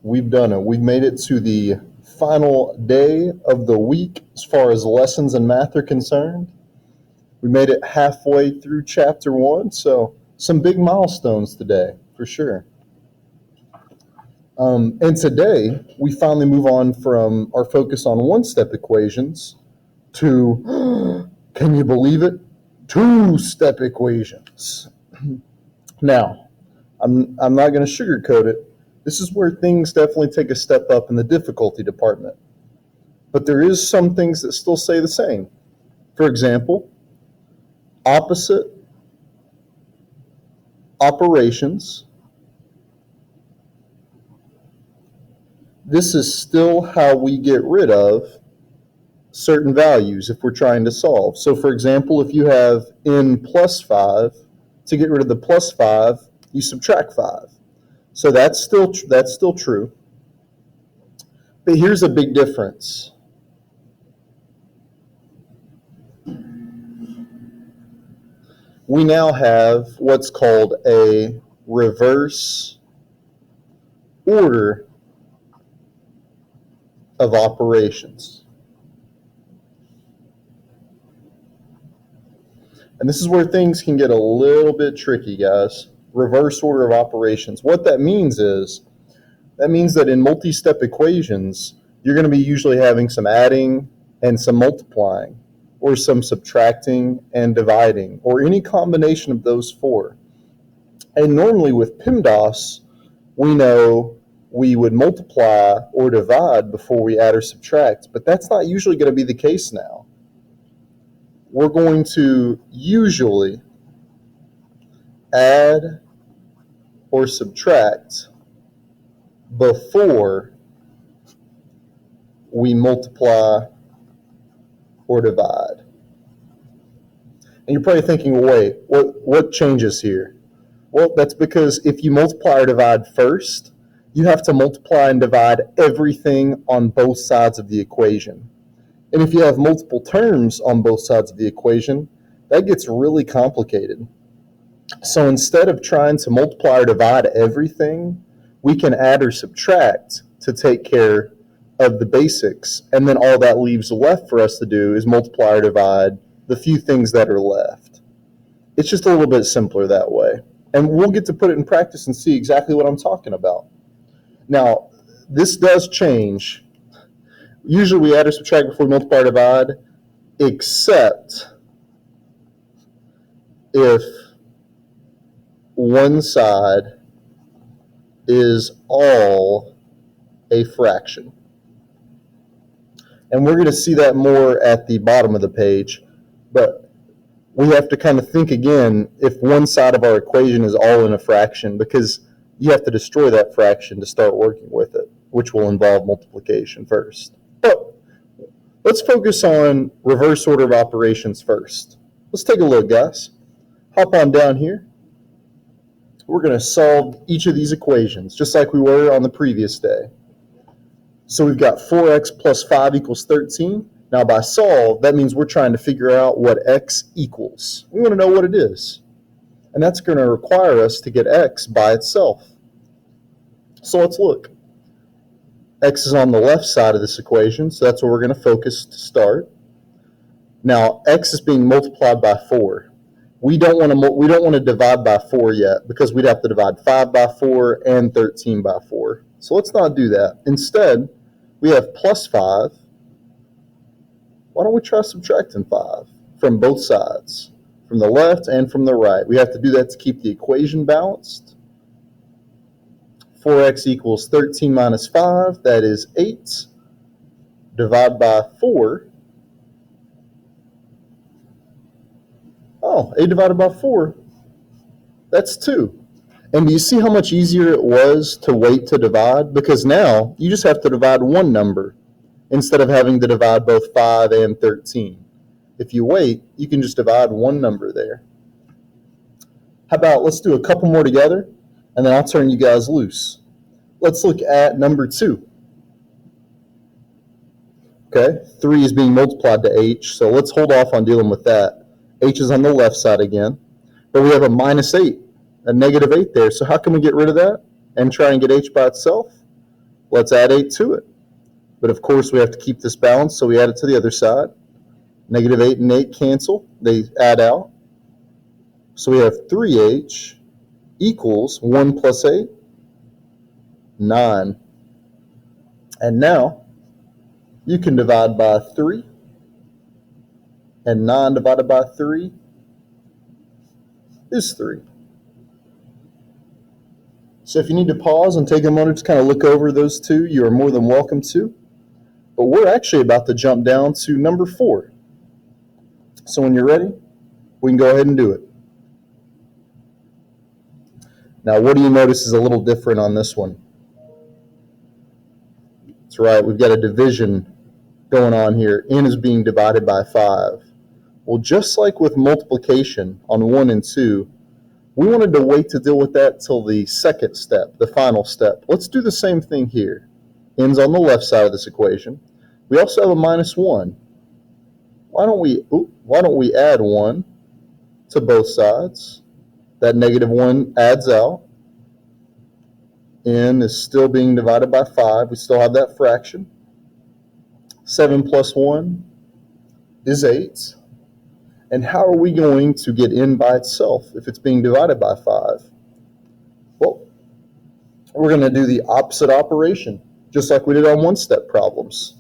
We've done it. We've made it to the final day of the week as far as lessons in math are concerned. We made it halfway through chapter 1, so some big milestones today, for sure. And today, we finally move on from our focus on one-step equations to, can you believe it, two-step equations. Now, I'm not going to sugarcoat it. This is where things definitely take a step up in the difficulty department. But there is some things that still say the same. For example, opposite operations. This is still how we get rid of certain values if we're trying to solve. So for example, if you have n plus 5, to get rid of the plus 5, you subtract 5. So that's still true. But here's a big difference. We now have what's called a reverse order of operations. And this is where things can get a little bit tricky, guys. Reverse order of operations. What that means is, that means that in multi-step equations, you're going to be usually having some adding and some multiplying, or some subtracting and dividing, or any combination of those four. And normally with PEMDAS, we know we would multiply or divide before we add or subtract, but that's not usually going to be the case now. We're going to usually add or subtract before we multiply or divide. And you're probably thinking, well, wait, what changes here? Well, that's because if you multiply or divide first, you have to multiply and divide everything on both sides of the equation. And if you have multiple terms on both sides of the equation, that gets really complicated. So instead of trying to multiply or divide everything, we can add or subtract to take care of the basics. And then all that leaves left for us to do is multiply or divide the few things that are left. It's just a little bit simpler that way. And we'll get to put it in practice and see exactly what I'm talking about. Now, this does change. Usually we add or subtract before we multiply or divide, except if one side is all a fraction. And we're going to see that more at the bottom of the page, but we have to kind of think again if one side of our equation is all in a fraction, because you have to destroy that fraction to start working with it, which will involve multiplication first. But let's focus on reverse order of operations first. Let's take a look, guys. Hop on down here. We're going to solve each of these equations, just like we were on the previous day. So we've got 4x plus 5 equals 13. Now by solve, that means we're trying to figure out what x equals. We want to know what it is. And that's going to require us to get x by itself. So let's look. X is on the left side of this equation, so that's where we're going to focus to start. Now x is being multiplied by 4. We don't want to divide by 4 yet, because we'd have to divide 5 by 4 and 13 by 4. So let's not do that. Instead, we have plus 5. Why don't we try subtracting 5 from both sides, from the left and from the right? We have to do that to keep the equation balanced. 4x equals 13 minus 5, that is 8. Divide by 4. Oh, 8 divided by 4, that's 2. And do you see how much easier it was to wait to divide? Because now you just have to divide one number instead of having to divide both 5 and 13. If you wait, you can just divide one number there. How about let's do a couple more together, and then I'll turn you guys loose. Let's look at number 2. Okay, 3 is being multiplied to h, so let's hold off on dealing with that. H is on the left side again, but we have a minus 8, a negative 8 there. So how can we get rid of that and try and get h by itself? let's add 8 to it. But of course, we have to keep this balanced, so we add it to the other side. Negative 8 and 8 cancel. They add out. So we have 3h equals 1 plus 8, 9. And now you can divide by 3. And 9 divided by 3 is 3. So if you need to pause and take a moment to kind of look over those two, you are more than welcome to. But we're actually about to jump down to number 4. So when you're ready, we can go ahead and do it. Now, what do you notice is a little different on this one? That's right, we've got a division going on here. N is being divided by 5. Well, just like with multiplication on 1 and 2, we wanted to wait to deal with that till the second step, the final step. Let's do the same thing here. N's on the left side of this equation. We also have a minus 1. Why don't we add 1 to both sides? That negative 1 adds out. N is still being divided by 5. We still have that fraction. 7 plus 1 is 8. And how are we going to get n by itself if it's being divided by 5? Well, we're going to do the opposite operation, just like we did on one-step problems.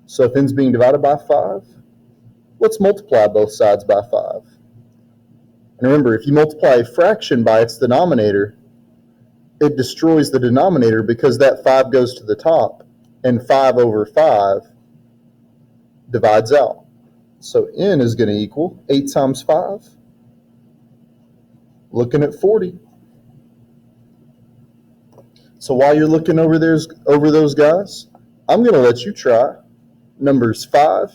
So if n's being divided by 5, let's multiply both sides by 5. And remember, if you multiply a fraction by its denominator, it destroys the denominator because that 5 goes to the top, and 5 over 5 divides out. So n is going to equal 8 times 5, looking at 40. So while you're looking over those guys, I'm going to let you try numbers 5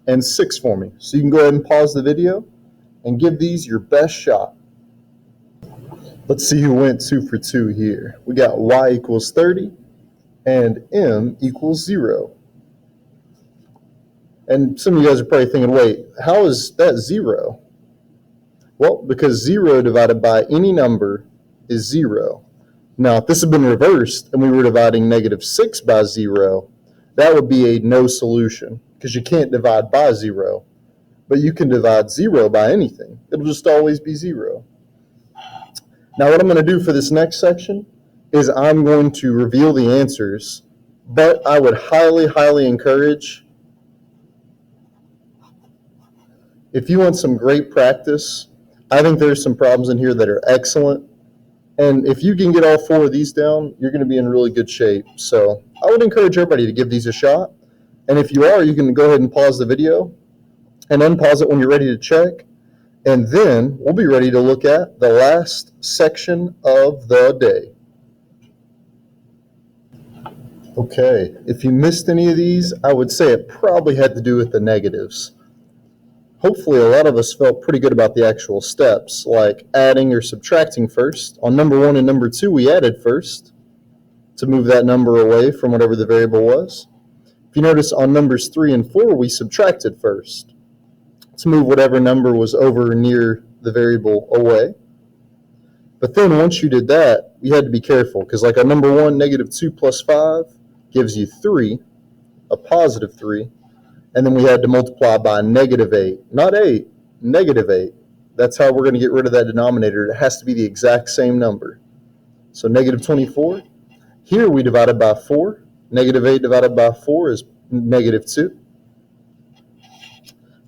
and 6 for me. So you can go ahead and pause the video and give these your best shot. Let's see who went 2 for 2 here. We got y equals 30 and m equals 0. And some of you guys are probably thinking, wait, how is that 0? Well, because 0 divided by any number is 0. Now, if this had been reversed and we were dividing negative 6 by 0, that would be a no solution because you can't divide by 0. But you can divide 0 by anything. It'll just always be 0. Now, what I'm going to do for this next section is I'm going to reveal the answers, but I would highly, highly encourage, if you want some great practice, I think there's some problems in here that are excellent. And if you can get all 4 of these down, you're going to be in really good shape. So I would encourage everybody to give these a shot. And if you are, you can go ahead and pause the video and unpause it when you're ready to check. And then we'll be ready to look at the last section of the day. Okay, if you missed any of these, I would say it probably had to do with the negatives. Hopefully a lot of us felt pretty good about the actual steps, like adding or subtracting first. On number 1 and number 2, we added first to move that number away from whatever the variable was. If you notice on numbers 3 and 4, we subtracted first to move whatever number was over near the variable away. But then once you did that, you had to be careful, because like on number 1, negative 2 plus 5 gives you 3, a positive 3. And then we had to multiply by negative 8. Not 8, negative 8. That's how we're going to get rid of that denominator. It has to be the exact same number. So negative 24. Here we divided by 4. Negative 8 divided by 4 is negative 2.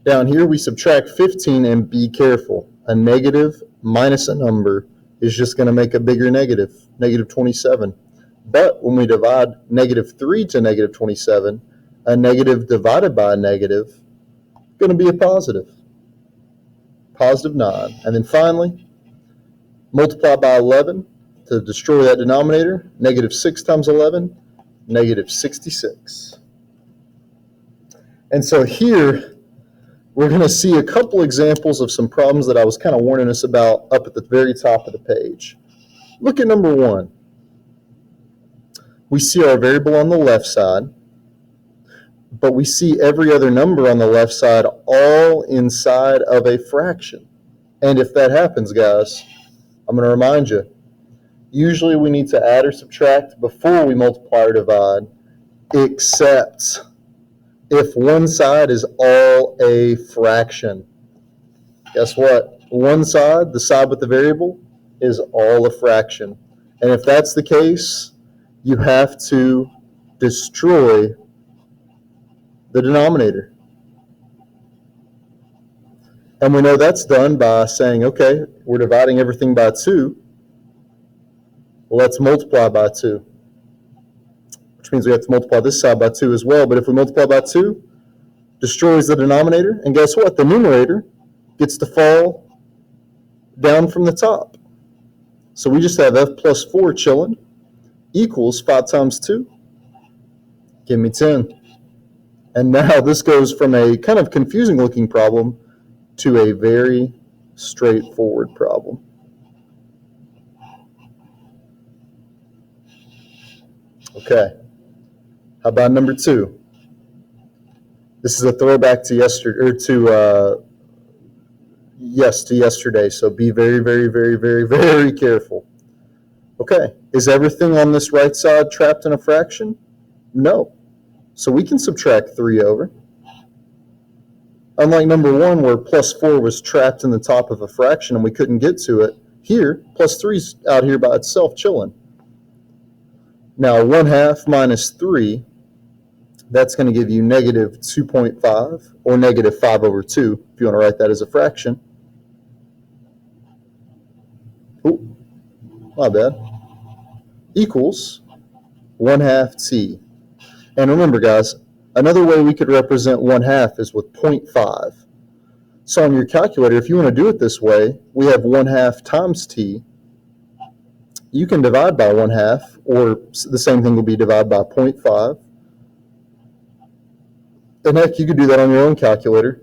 Down here we subtract 15, and be careful. A negative minus a number is just going to make a bigger negative, negative 27. But when we divide negative 3 to negative 27, a negative divided by a negative is going to be a positive, positive 9. And then finally, multiply by 11 to destroy that denominator. Negative 6 times 11, negative 66. And so here, we're going to see a couple examples of some problems that I was kind of warning us about up at the very top of the page. Look at number 1. We see our variable on the left side, but we see every other number on the left side all inside of a fraction. And if that happens, guys, I'm going to remind you, Usually we need to add or subtract before we multiply or divide, except if one side is all a fraction. Guess what? One side, the side with the variable, is all a fraction. And if that's the case, you have to destroy the denominator. And we know that's done by saying, okay, we're dividing everything by 2. Well, let's multiply by 2, which means we have to multiply this side by 2 as well. But if we multiply by 2, destroys the denominator. And guess what? The numerator gets to fall down from the top. So we just have f plus 4 chilling equals 5 times 2. Give me 10. And now this goes from a kind of confusing looking problem to a very straightforward problem. Okay, how about number 2? This is a throwback to yesterday, or to yesterday. So be very, very, very, very, very careful. Okay, is everything on this right side trapped in a fraction? No. So we can subtract 3 over. Unlike number 1, where plus 4 was trapped in the top of a fraction and we couldn't get to it, here, plus 3's out here by itself chilling. Now, 1/2 minus 3, that's going to give you negative 2.5, or negative 5 over 2, if you want to write that as a fraction. Oh, my bad. Equals 1/2 t. And remember, guys, another way we could represent 1/2 is with 0.5. So on your calculator, if you want to do it this way, we have 1/2 times t. You can divide by 1/2, or the same thing will be divided by 0.5. And heck, you could do that on your own calculator.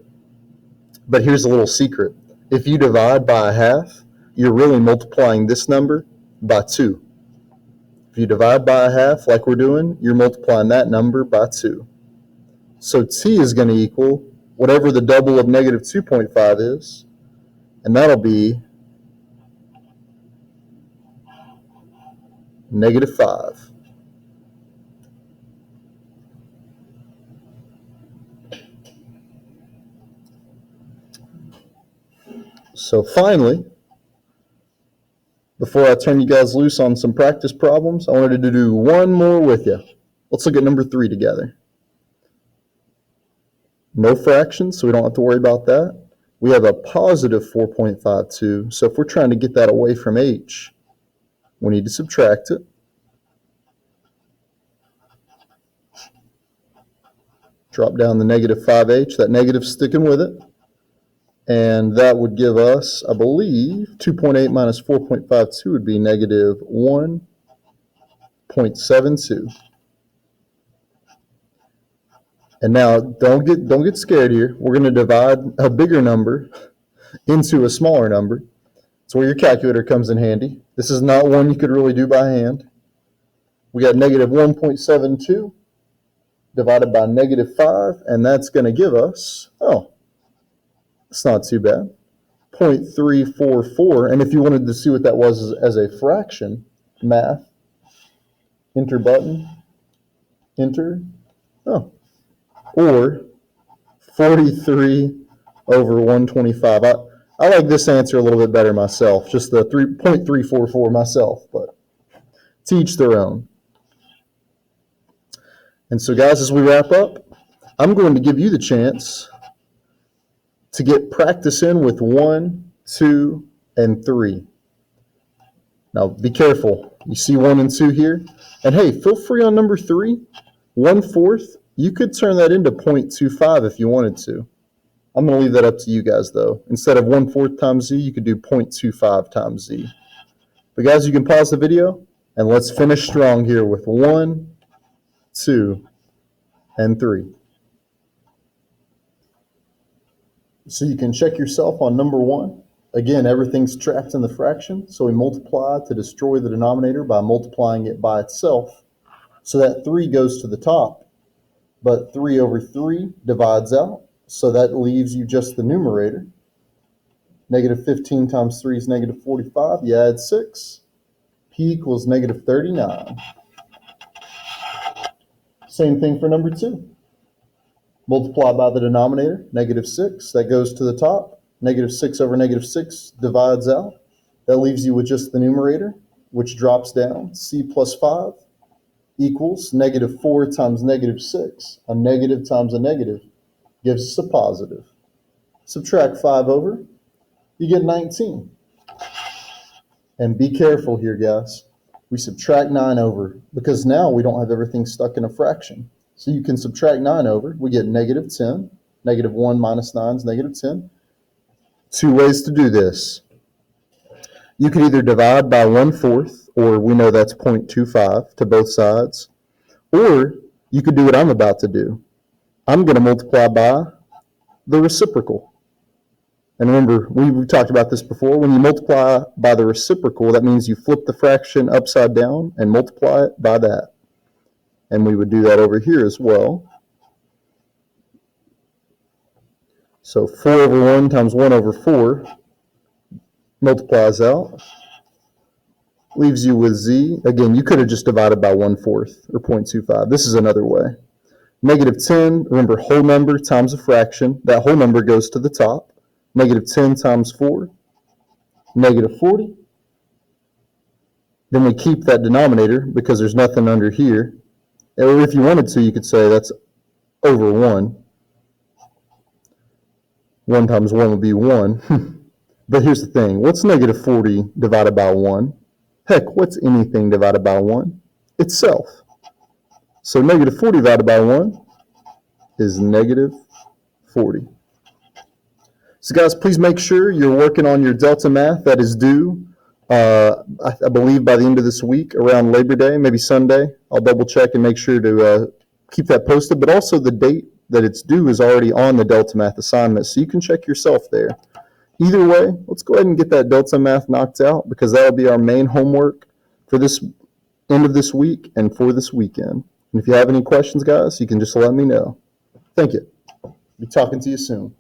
But here's a little secret. If you divide by a half, you're really multiplying this number by 2. If you divide by a half, like we're doing, you're multiplying that number by 2. So t is going to equal whatever the double of negative 2.5 is, and that'll be negative 5. So finally, before I turn you guys loose on some practice problems, I wanted to do one more with you. Let's look at number 3 together. No fractions, so we don't have to worry about that. We have a positive 4.52, so if we're trying to get that away from h, we need to subtract it. Drop down the negative 5h, that negative's sticking with it. And that would give us, I believe, 2.8 minus 4.52 would be negative 1.72. And now, don't get scared here. We're going to divide a bigger number into a smaller number. That's where your calculator comes in handy. This is not one you could really do by hand. We got negative 1.72 divided by negative 5, and that's going to give us, it's not too bad, 0.344. And if you wanted to see what that was as a fraction, math, enter button, enter, or 43 over 125. I like this answer a little bit better myself, just the 0.344 myself, but to each their own. And so, guys, as we wrap up, I'm going to give you the chance to get practice in with 1, 2, and 3. Now, be careful. You see 1 and 2 here? And hey, feel free on number 3, 1/4. You could turn that into 0.25 if you wanted to. I'm going to leave that up to you guys, though. Instead of 1/4 times z, you could do 0.25 times z. But, guys, you can pause the video, and let's finish strong here with 1, 2, and 3. So you can check yourself on number 1. Again, everything's trapped in the fraction, so we multiply to destroy the denominator by multiplying it by itself. So that 3 goes to the top, but 3 over 3 divides out, so that leaves you just the numerator. Negative 15 times 3 is negative 45. You add 6. P equals negative 39. Same thing for number 2. Multiply by the denominator, negative 6. That goes to the top. Negative 6 over negative 6 divides out. That leaves you with just the numerator, which drops down. C plus 5 equals negative 4 times negative 6. A negative times a negative gives us a positive. Subtract 5 over, you get 19. And be careful here, guys. We subtract 9 over because now we don't have everything stuck in a fraction. So you can subtract 9 over. We get negative 10. Negative 1 minus 9 is negative 10. 2 ways to do this. You could either divide by 1/4, or we know that's 0.25 to both sides. Or you could do what I'm about to do. I'm going to multiply by the reciprocal. And remember, we talked about this before. When you multiply by the reciprocal, that means you flip the fraction upside down and multiply it by that. And we would do that over here as well. So 4 over 1 times 1 over 4 multiplies out. Leaves you with z. Again, you could have just divided by 1/4 or 0.25. This is another way. Negative 10, remember, whole number times a fraction. That whole number goes to the top. Negative 10 times 4, negative 40. Then we keep that denominator because there's nothing under here. Or if you wanted to, you could say that's over 1. 1 times 1 would be 1. But here's the thing. What's negative 40 divided by 1? Heck, what's anything divided by 1? Itself. So negative 40 divided by 1 is negative 40. So guys, please make sure you're working on your Delta math. That is due, I believe, by the end of this week, around Labor Day, maybe Sunday. I'll double check and make sure to keep that posted. But also the date that it's due is already on the Delta math assignment, so you can check yourself there. Either way, let's go ahead and get that Delta math knocked out, because that'll be our main homework for this end of this week and for this weekend. And if you have any questions, guys, you can just let me know. Thank you. Be talking to you soon.